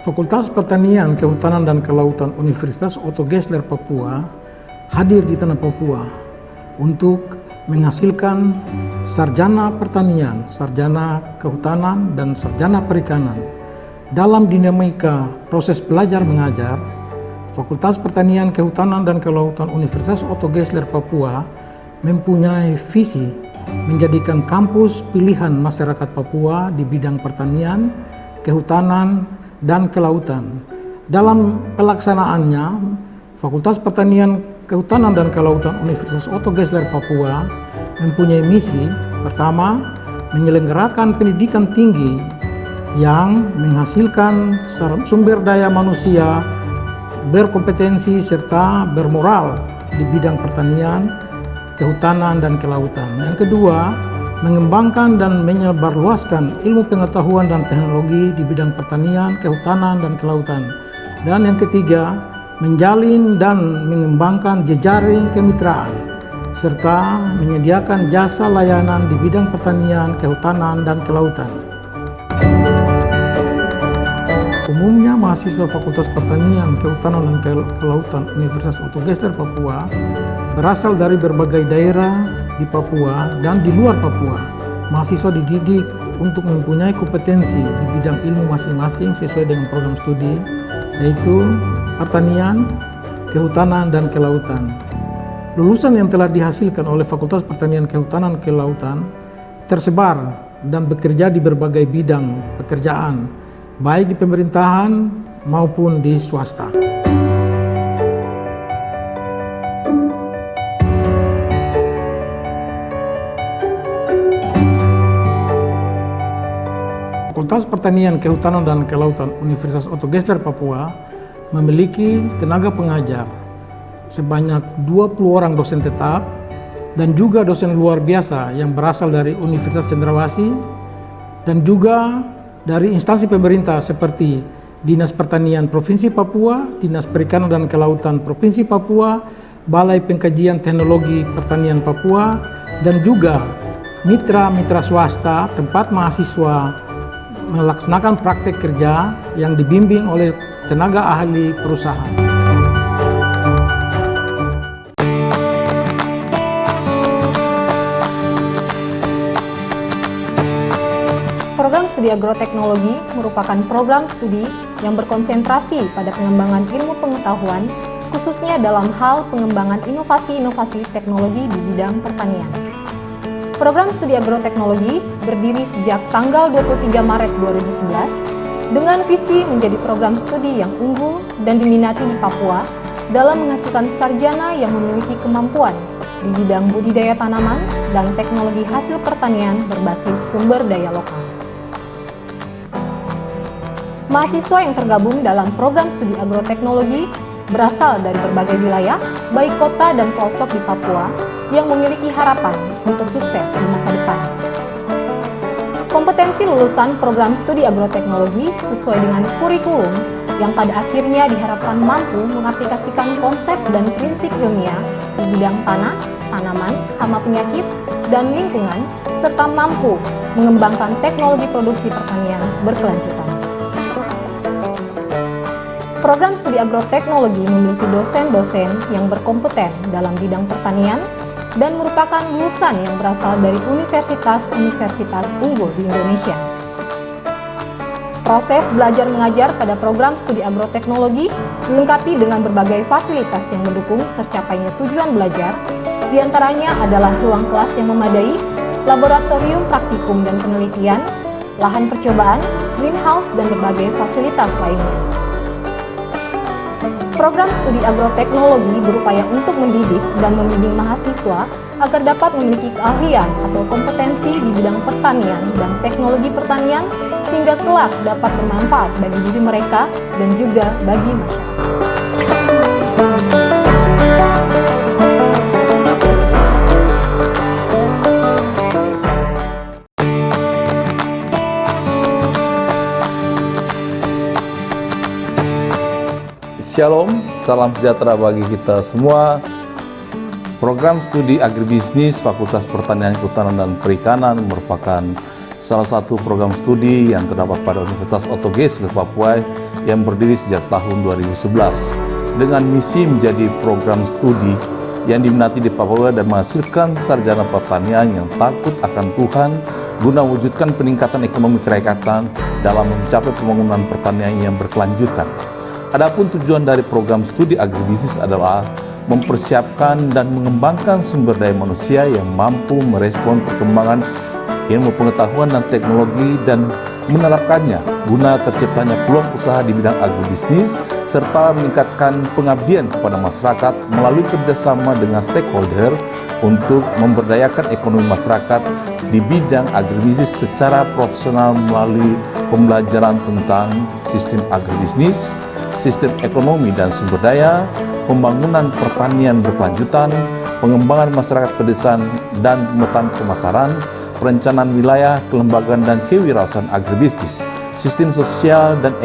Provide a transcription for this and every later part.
Fakultas Pertanian, Kehutanan dan Kelautan Universitas Otto Geisler Papua hadir di tanah Papua untuk menghasilkan sarjana pertanian, sarjana kehutanan, dan sarjana perikanan. Dalam dinamika proses belajar mengajar, Fakultas Pertanian, Kehutanan dan Kelautan Universitas Otto Geisler Papua mempunyai visi menjadikan kampus pilihan masyarakat Papua di bidang pertanian, kehutanan, dan kelautan. Dalam pelaksanaannya, Fakultas Pertanian, Kehutanan dan Kelautan Universitas Otto Geisler Papua mempunyai misi pertama, menyelenggarakan pendidikan tinggi yang menghasilkan sumber daya manusia berkompetensi serta bermoral di bidang pertanian, kehutanan, dan kelautan. Yang kedua, mengembangkan dan menyebarluaskan ilmu pengetahuan dan teknologi di bidang pertanian, kehutanan, dan kelautan. Dan yang ketiga, menjalin dan mengembangkan jejaring kemitraan serta menyediakan jasa layanan di bidang pertanian, kehutanan, dan kelautan. Umumnya mahasiswa Fakultas Pertanian, Kehutanan, dan Kelautan Universitas Otto Geisler Papua berasal dari berbagai daerah di Papua dan di luar Papua. Mahasiswa dididik untuk mempunyai kompetensi di bidang ilmu masing-masing sesuai dengan program studi, yaitu pertanian, kehutanan, dan kelautan. Lulusan yang telah dihasilkan oleh Fakultas Pertanian, Kehutanan, Kelautan tersebar dan bekerja di berbagai bidang pekerjaan, baik di pemerintahan maupun di swasta. Fakultas Pertanian, Kehutanan, dan Kelautan Universitas Otto Geisler Papua memiliki tenaga pengajar sebanyak 20 orang dosen tetap dan juga dosen luar biasa yang berasal dari Universitas Cendrawasih dan juga dari instansi pemerintah seperti Dinas Pertanian Provinsi Papua, Dinas Perikanan dan Kelautan Provinsi Papua, Balai Pengkajian Teknologi Pertanian Papua, dan juga mitra-mitra swasta tempat mahasiswa melaksanakan praktek kerja yang dibimbing oleh tenaga ahli perusahaan. Program Studi Agroteknologi merupakan program studi yang berkonsentrasi pada pengembangan ilmu pengetahuan, khususnya dalam hal pengembangan inovasi-inovasi teknologi di bidang pertanian. Program Studi Agroteknologi berdiri sejak tanggal 23 Maret 2011 dengan visi menjadi program studi yang unggul dan diminati di Papua dalam menghasilkan sarjana yang memiliki kemampuan di bidang budidaya tanaman dan teknologi hasil pertanian berbasis sumber daya lokal. Mahasiswa yang tergabung dalam program studi agroteknologi berasal dari berbagai wilayah, baik kota dan pelosok di Papua, yang memiliki harapan untuk sukses di masa depan. Kompetensi lulusan program studi agroteknologi sesuai dengan kurikulum yang pada akhirnya diharapkan mampu mengaplikasikan konsep dan prinsip ilmiah di bidang tanah, tanaman, hama penyakit, dan lingkungan, serta mampu mengembangkan teknologi produksi pertanian berkelanjutan. Program studi agroteknologi memiliki dosen-dosen yang berkompeten dalam bidang pertanian dan merupakan lulusan yang berasal dari universitas-universitas unggul di Indonesia. Proses belajar mengajar pada program studi agroteknologi dilengkapi dengan berbagai fasilitas yang mendukung tercapainya tujuan belajar, diantaranya adalah ruang kelas yang memadai, laboratorium praktikum dan penelitian, lahan percobaan, greenhouse, dan berbagai fasilitas lainnya. Program studi agroteknologi berupaya untuk mendidik dan membimbing mahasiswa agar dapat memiliki keahlian atau kompetensi di bidang pertanian dan teknologi pertanian sehingga kelak dapat bermanfaat bagi diri mereka dan juga bagi masyarakat. Shalom, salam sejahtera bagi kita semua. Program studi agribisnis Fakultas Pertanian, Kehutanan, dan Perikanan merupakan salah satu program studi yang terdapat pada Universitas Otto Geisler Papua yang berdiri sejak tahun 2011 dengan misi menjadi program studi yang diminati di Papua dan menghasilkan sarjana pertanian yang takut akan Tuhan guna mewujudkan peningkatan ekonomi kerakyatan dalam mencapai pembangunan pertanian yang berkelanjutan. Adapun tujuan dari program studi agribisnis adalah mempersiapkan dan mengembangkan sumber daya manusia yang mampu merespon perkembangan ilmu pengetahuan dan teknologi dan menerapkannya guna terciptanya peluang usaha di bidang agribisnis serta meningkatkan pengabdian kepada masyarakat melalui kerjasama dengan stakeholder untuk memberdayakan ekonomi masyarakat di bidang agribisnis secara profesional melalui pembelajaran tentang sistem agribisnis, sistem ekonomi dan sumber daya, pembangunan pertanian berkelanjutan, pengembangan masyarakat pedesaan dan pemetaan pemasaran, perencanaan wilayah, kelembagaan dan kewirausahaan agribisnis, sistem sosial dan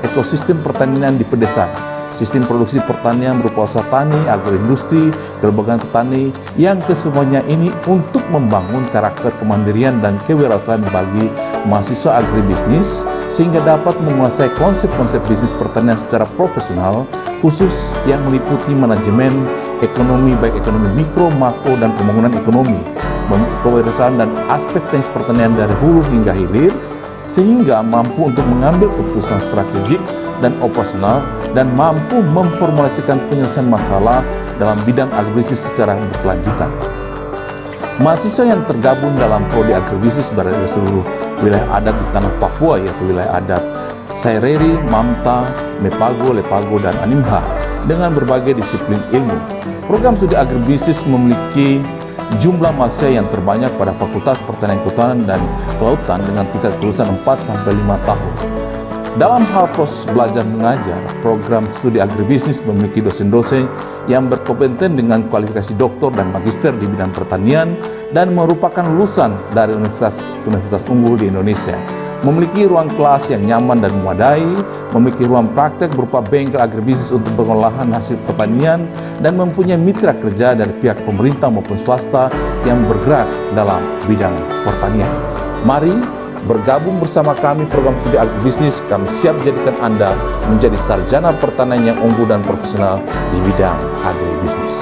ekosistem pertanian di pedesaan, sistem produksi pertanian berupa usaha tani, agroindustri, kelembagaan petani, yang kesemuanya ini untuk membangun karakter kemandirian dan kewirausahaan bagi mahasiswa agribisnis sehingga dapat menguasai konsep-konsep bisnis pertanian secara profesional, khusus yang meliputi manajemen ekonomi, baik ekonomi mikro, makro, dan pembangunan ekonomi, kewirausahaan dan aspek teknis pertanian dari hulu hingga hilir, sehingga mampu untuk mengambil keputusan strategik dan operasional dan mampu memformulasikan penyelesaian masalah dalam bidang agribisnis secara berkelanjutan. Mahasiswa yang tergabung dalam prodi agribisnis berada di seluruh wilayah adat di tanah Papua, yaitu wilayah adat Saireri, Mamta, Mepago, Lepago, dan Animha dengan berbagai disiplin ilmu. Program studi agribisnis memiliki jumlah mahasiswa yang terbanyak pada Fakultas Pertanian Kehutanan dan Kelautan dengan tingkat kelulusan 4-5 tahun. Dalam hal proses belajar mengajar, program studi agribisnis memiliki dosen-dosen yang berkompeten dengan kualifikasi doktor dan magister di bidang pertanian dan merupakan lulusan dari universitas unggul di Indonesia. Memiliki ruang kelas yang nyaman dan memadai, memiliki ruang praktek berupa bengkel agribisnis untuk pengolahan hasil pertanian, dan mempunyai mitra kerja dari pihak pemerintah maupun swasta yang bergerak dalam bidang pertanian. Mari bergabung bersama kami program studi agribisnis. Kami siap jadikan Anda menjadi sarjana pertanian yang unggul dan profesional di bidang agribisnis.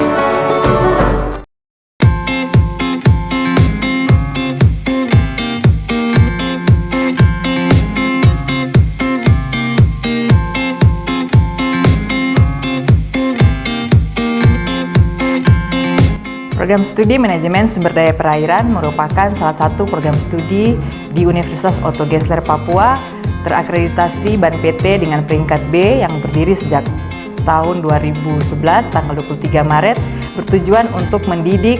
Program studi manajemen sumber daya perairan merupakan salah satu program studi di Universitas Otto Geisler Papua terakreditasi BAN PT dengan peringkat B yang berdiri sejak tahun 2011 tanggal 23 Maret bertujuan untuk mendidik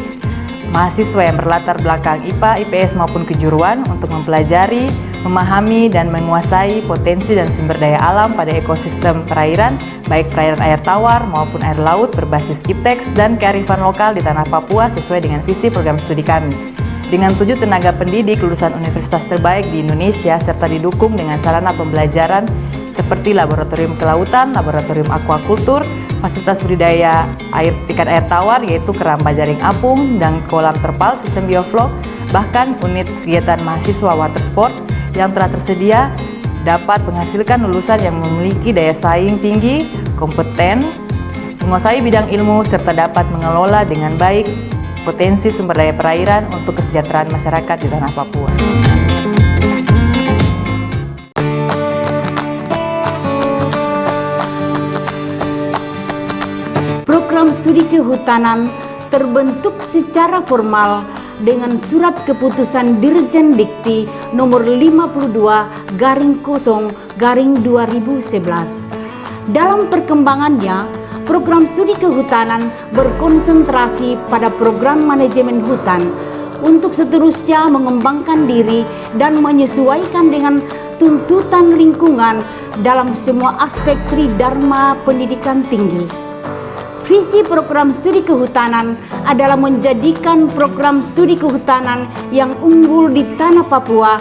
mahasiswa yang berlatar belakang IPA, IPS maupun kejuruan untuk mempelajari, memahami dan menguasai potensi dan sumber daya alam pada ekosistem perairan, baik perairan air tawar maupun air laut berbasis IPTEX dan kearifan lokal di tanah Papua sesuai dengan visi program studi kami. Dengan 7 tenaga pendidik lulusan universitas terbaik di Indonesia serta didukung dengan sarana pembelajaran seperti laboratorium kelautan, laboratorium aquakultur, fasilitas budidaya ikan air tawar yaitu keramba jaring apung dan kolam terpal sistem bioflok, bahkan unit kegiatan mahasiswa water sport yang telah tersedia dapat menghasilkan lulusan yang memiliki daya saing tinggi, kompeten, menguasai bidang ilmu, serta dapat mengelola dengan baik potensi sumber daya perairan untuk kesejahteraan masyarakat di tanah Papua. Program studi kehutanan terbentuk secara formal dengan surat keputusan Dirjen Dikti nomor 52/0/2011. Dalam perkembangannya, program studi kehutanan berkonsentrasi pada program manajemen hutan untuk seterusnya mengembangkan diri dan menyesuaikan dengan tuntutan lingkungan dalam semua aspek tridharma pendidikan tinggi. Visi program studi kehutanan adalah menjadikan program studi kehutanan yang unggul di tanah Papua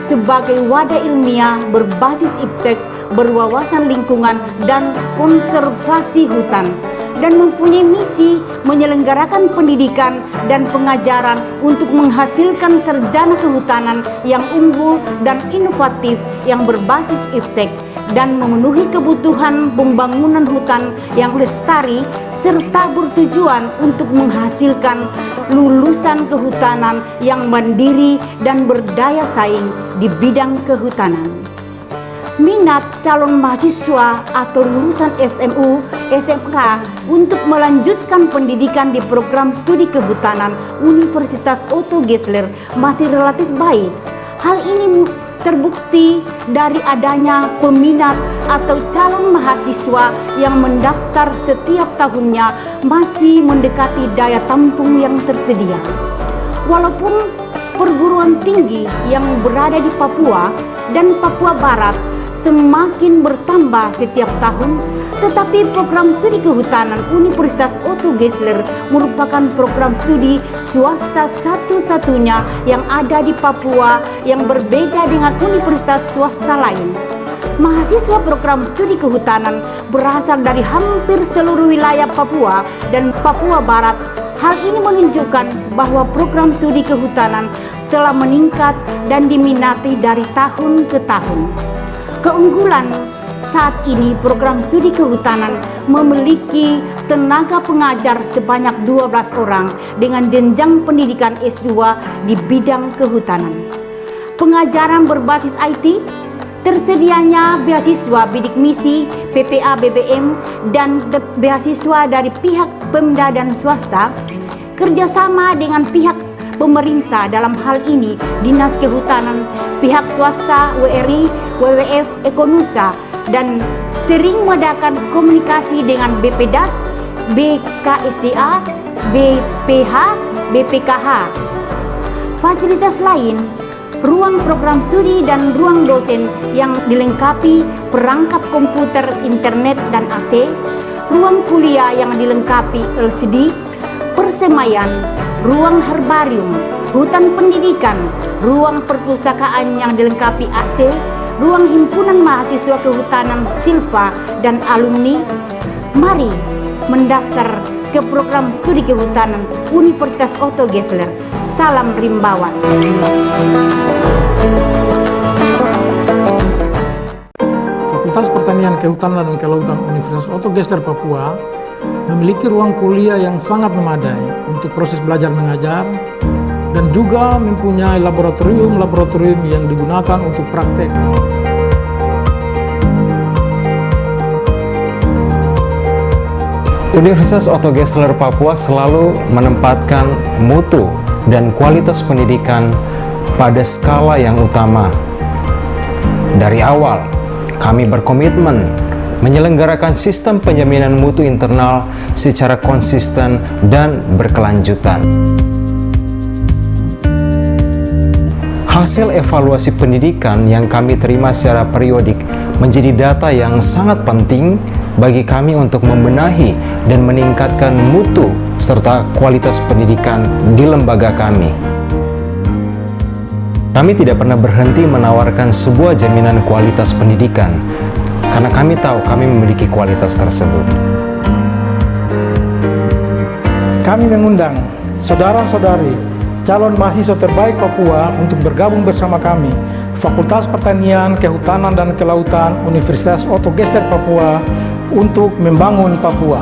sebagai wadah ilmiah berbasis IPTEK, berwawasan lingkungan dan konservasi hutan dan mempunyai misi menyelenggarakan pendidikan dan pengajaran untuk menghasilkan sarjana kehutanan yang unggul dan inovatif yang berbasis iptek dan memenuhi kebutuhan pembangunan hutan yang lestari serta bertujuan untuk menghasilkan lulusan kehutanan yang mandiri dan berdaya saing di bidang kehutanan. Minat calon mahasiswa atau lulusan SMU, SMK untuk melanjutkan pendidikan di program studi kehutanan Universitas Otto Geisler masih relatif baik. Hal ini terbukti dari adanya peminat atau calon mahasiswa yang mendaftar setiap tahunnya masih mendekati daya tampung yang tersedia. Walaupun perguruan tinggi yang berada di Papua dan Papua Barat semakin bertambah setiap tahun, tetapi program studi kehutanan Universitas Otto Geisler merupakan program studi swasta satu-satunya yang ada di Papua yang berbeda dengan universitas swasta lain. Mahasiswa program studi kehutanan berasal dari hampir seluruh wilayah Papua dan Papua Barat. Hal ini menunjukkan bahwa program studi kehutanan telah meningkat dan diminati dari tahun ke tahun. Keunggulan saat ini program studi kehutanan memiliki tenaga pengajar sebanyak 12 orang dengan jenjang pendidikan S2 di bidang kehutanan. Pengajaran berbasis IT, tersedianya beasiswa bidik misi, PPA BBM, dan beasiswa dari pihak Pemda dan swasta, kerjasama dengan pihak pemerintah dalam hal ini Dinas Kehutanan, pihak swasta, WRI, WWF, Ekonusa, dan sering mengadakan komunikasi dengan BPDAS, BKSDA, BPH, BPKH. Fasilitas lain, ruang program studi dan ruang dosen yang dilengkapi perangkap komputer, internet, dan AC, ruang kuliah yang dilengkapi LCD, persemaian, ruang herbarium, hutan pendidikan, ruang perpustakaan yang dilengkapi AC, ruang himpunan mahasiswa kehutanan Silva dan alumni. Mari mendaftar ke program studi kehutanan Universitas Otto Geisler. Salam Rimbawan. Fakultas Pertanian, Kehutanan dan Kelautan Universitas Otto Geisler Papua memiliki ruang kuliah yang sangat memadai untuk proses belajar mengajar dan juga mempunyai laboratorium yang digunakan untuk praktek. Universitas Otto Geisler Papua selalu menempatkan mutu dan kualitas pendidikan pada skala yang utama. Dari awal, kami berkomitmen menyelenggarakan sistem penjaminan mutu internal secara konsisten dan berkelanjutan. Hasil evaluasi pendidikan yang kami terima secara periodik menjadi data yang sangat penting bagi kami untuk membenahi dan meningkatkan mutu serta kualitas pendidikan di lembaga kami. Kami tidak pernah berhenti menawarkan sebuah jaminan kualitas pendidikan, karena kami tahu kami memiliki kualitas tersebut. Kami mengundang saudara-saudari calon mahasiswa terbaik Papua untuk bergabung bersama kami, Fakultas Pertanian, Kehutanan dan Kelautan Universitas Otto Geisler Papua, untuk membangun Papua.